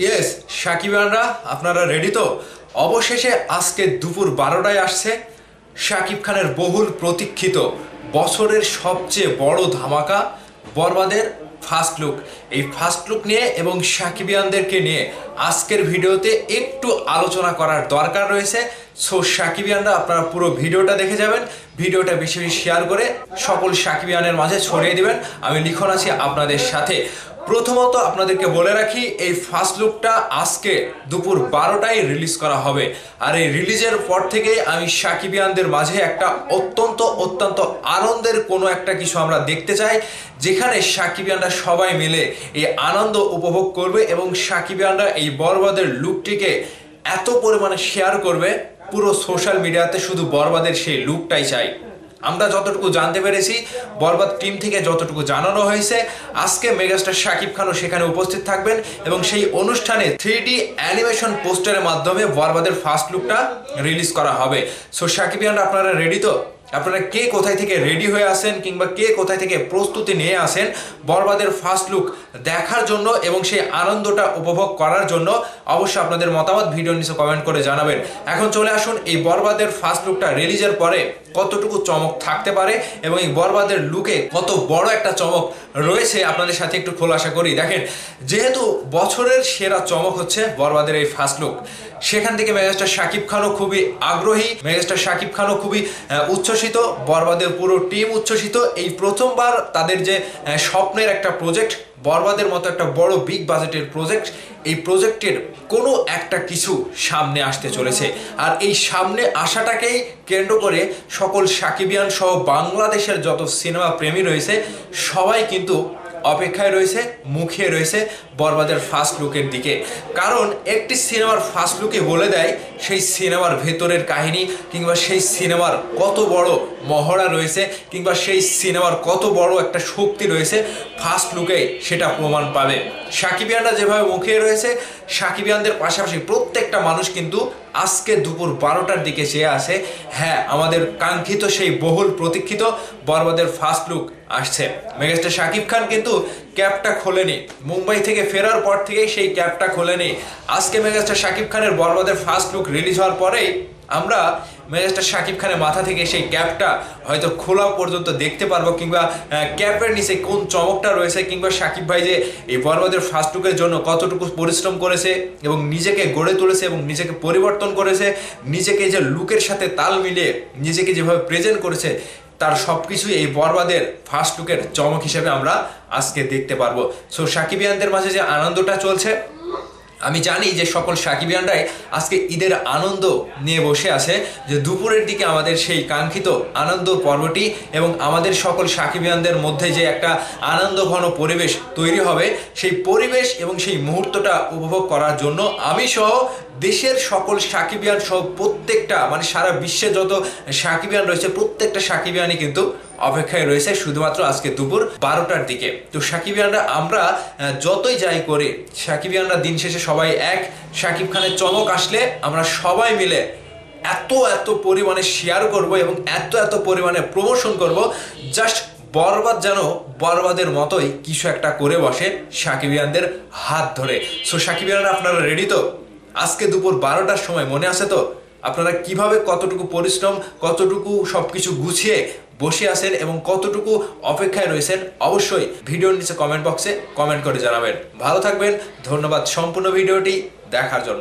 Yes, সাকিবানরা আপনারা ready তো? অবশেষে আজকে দুপুর 12টায় আসছে শাকিব খানের বহুল প্রতীক্ষিত বছরের সবচেয়ে বড় ধামাকা বরবাদের ফার্স্ট লুক। এই ফার্স্ট লুক নিয়ে এবং সাকিবিয়ানদেরকে নিয়ে আজকের ভিডিওতে একটু আলোচনা করার দরকার রয়েছে। সো সাকিবিয়ানরা আপনারা পুরো ভিডিওটা দেখে যাবেন, ভিডিওটা বেশি বেশি শেয়ার করে সকল সাকিবিয়ানের মাঝে ছড়িয়ে দিবেন। আমি লিখন আছি আপনাদের সাথে। প্রথমত আপনাদেরকে বলে রাখি, এই ফার্স্ট লুকটা আজকে দুপুর 12টায় রিলিজ করা হবে। আর এই রিলিজের পর থেকেই আমি সাকিবিয়ানদের মাঝে একটা অত্যন্ত আনন্দের কোনো একটা কিছু আমরা দেখতে চাই, যেখানে সাকিবিয়ানরা সবাই মিলে এই আনন্দ উপভোগ করবে এবং সাকিবিয়ানরা এই বরবাদের লুকটিকে এত পরিমাণে শেয়ার করবে পুরো সোশ্যাল মিডিয়াতে। শুধু বরবাদের সেই লুকটাই চাই। আমরা যতটুকু জানতে পেরেছি, বরবাদ টিম থেকে যতটুকু জানানো হয়েছে, আজকে মেগাস্টার শাকিব খানও সেখানে উপস্থিত থাকবেন এবং সেই অনুষ্ঠানে 3D অ্যানিমেশন পোস্টারের মাধ্যমে বরবাদের ফার্স্ট লুকটা রিলিজ করা হবে। সো সাকিবিয়ানরা আপনারা রেডি তো? আপনারা কে কোথায় থেকে রেডি হয়ে আসেন কিংবা কে কোথায় থেকে প্রস্তুতি নিয়ে আসেন বরবাদের ফার্স্ট লুক দেখার জন্য এবং সেই আনন্দটা উপভোগ করার জন্য? অবশ্যই আপনাদের মতামত ভিডিওর নিচে কমেন্ট করে জানাবেন। এখন চলে আসুন, এই বরবাদের ফার্স্ট লুকটা রিলিজের পরে কতটুকু চমক থাকতে পারে এবং এই বরবাদের লুকে কত বড় একটা চমক রয়েছে আপনাদের সাথে একটু খোলাসা করি। দেখেন, যেহেতু বছরের সেরা চমক হচ্ছে বরবাদের এই ফার্স্ট লুক, সেখান থেকে মেগাস্টার শাকিব খানও খুবই আগ্রহী, মেগাস্টার শাকিব খানও খুবই উচ্ছ্বসিত, বরবাদের পুরো টিম উচ্ছ্বসিত। এই প্রথমবার তাদের যে স্বপ্নের একটা প্রজেক্ট, বরবাদের মতো একটা বড় বিগ বাজেটের প্রজেক্ট, এই প্রজেক্টের কোনো একটা কিছু সামনে আসতে চলেছে। আর এই সামনে আসাটাকেই কেন্দ্র করে সকল সাকিবিয়ান সহ বাংলাদেশের যত সিনেমা প্রেমী রয়েছে সবাই কিন্তু অপেক্ষায় রয়েছে, মুখিয়ে রয়েছে বরবাদের ফার্স্ট লুকের দিকে। কারণ একটি সিনেমার ফার্স্ট লুকে বলে দেয় সেই সিনেমার ভেতরের কাহিনী, কিংবা সেই সিনেমার কত বড় মহড়া রয়েছে, কিংবা সেই সিনেমার কত বড় একটা শক্তি রয়েছে, ফার্স্ট লুকে সেটা প্রমাণ পাবে। সাকিবিয়ানরা যেভাবে মুখিয়ে রয়েছে, সাকিবিয়ানদের পাশাপাশি প্রত্যেকটা মানুষ কিন্তু আজকে দুপুর 12টার দিকে চেয়ে আসে। হ্যাঁ, আমাদের কাঙ্ক্ষিত সেই বহুল প্রতীক্ষিত বরবাদের ফার্স্ট লুক আসছে। মেগাস্টার শাকিব খান কিন্তু ক্যাপটা খোলেনি, মুম্বাই থেকে ফেরার পর থেকেই সেই ক্যাপটা খোলেনি। আজকে মেগাস্টার শাকিব খানের বরবাদের ফার্স্ট লুক রিলিজ হওয়ার পরেই আমরা মেগাস্টার শাকিব খানের মাথা থেকে সেই ক্যাপটা হয়তো খোলা পর্যন্ত দেখতে পারবো, কিংবা ক্যাপের নিচে কোন চমকটা রয়েছে, কিংবা শাকিব ভাই যে এই বরবাদের ফার্স্ট লুকের জন্য কতটুকু পরিশ্রম করেছে এবং নিজেকে গড়ে তুলেছে এবং নিজেকে পরিবর্তন করেছে, নিজেকে যে লুকের সাথে তাল মিলিয়ে নিজেকে যেভাবে প্রেজেন্ট করেছে, তার সবকিছুই এই বরবাদের ফার্স্ট লুকের চমক হিসেবে আমরা আজকে দেখতে পারবো। সো সাকিবিয়ানদের মাঝে যে আনন্দটা চলছে, আমি জানি যে সকল সাকিবিয়ানরাই আজকে ঈদের আনন্দ নিয়ে বসে আছে, যে দুপুরের দিকে আমাদের সেই কাঙ্ক্ষিত আনন্দ পর্বটি এবং আমাদের সকল সাকিবিয়ানদের মধ্যে যে একটা আনন্দ ঘন পরিবেশ তৈরি হবে, সেই পরিবেশ এবং সেই মুহূর্তটা উপভোগ করার জন্য আমি সহ দেশের সকল সাকিবিয়ান সহ প্রত্যেকটা, মানে সারা বিশ্বে যত সাকিবিয়ান রয়েছে প্রত্যেকটা সাকিবিয়ানই কিন্তু অপেক্ষায় রয়েছে শুধুমাত্র আজকে দুপুর 12টার দিকে। তো সাকিবিয়ানরা আমরা যতই যাই করে, সাকিবিয়ানরা দিন শেষে সবাই এক। শাকিব খানের চমক আসলে আমরা সবাই মিলে এত পরিমাণে শেয়ার করব এবং এত পরিমাণে প্রমোশন করব, জাস্ট বরবাদ যেন বরবাদের মতোই কিছু একটা করে বসে সাকিবিয়ানদের হাত ধরে। সো সাকিবিয়ানরা আপনারা রেডি তো? আজকে দুপুর 12টার সময় মনে আছে তো আপনারা কিভাবে কতটুকু পরিশ্রম, কতটুকু সবকিছু গুছিয়ে বসে আছেন এবং কতটুকু অপেক্ষায় রয়েছেন? অবশ্যই ভিডিওর নিচে কমেন্ট বক্সে কমেন্ট করে জানাবেন। ভালো থাকবেন, ধন্যবাদ সম্পূর্ণ ভিডিওটি দেখার জন্য।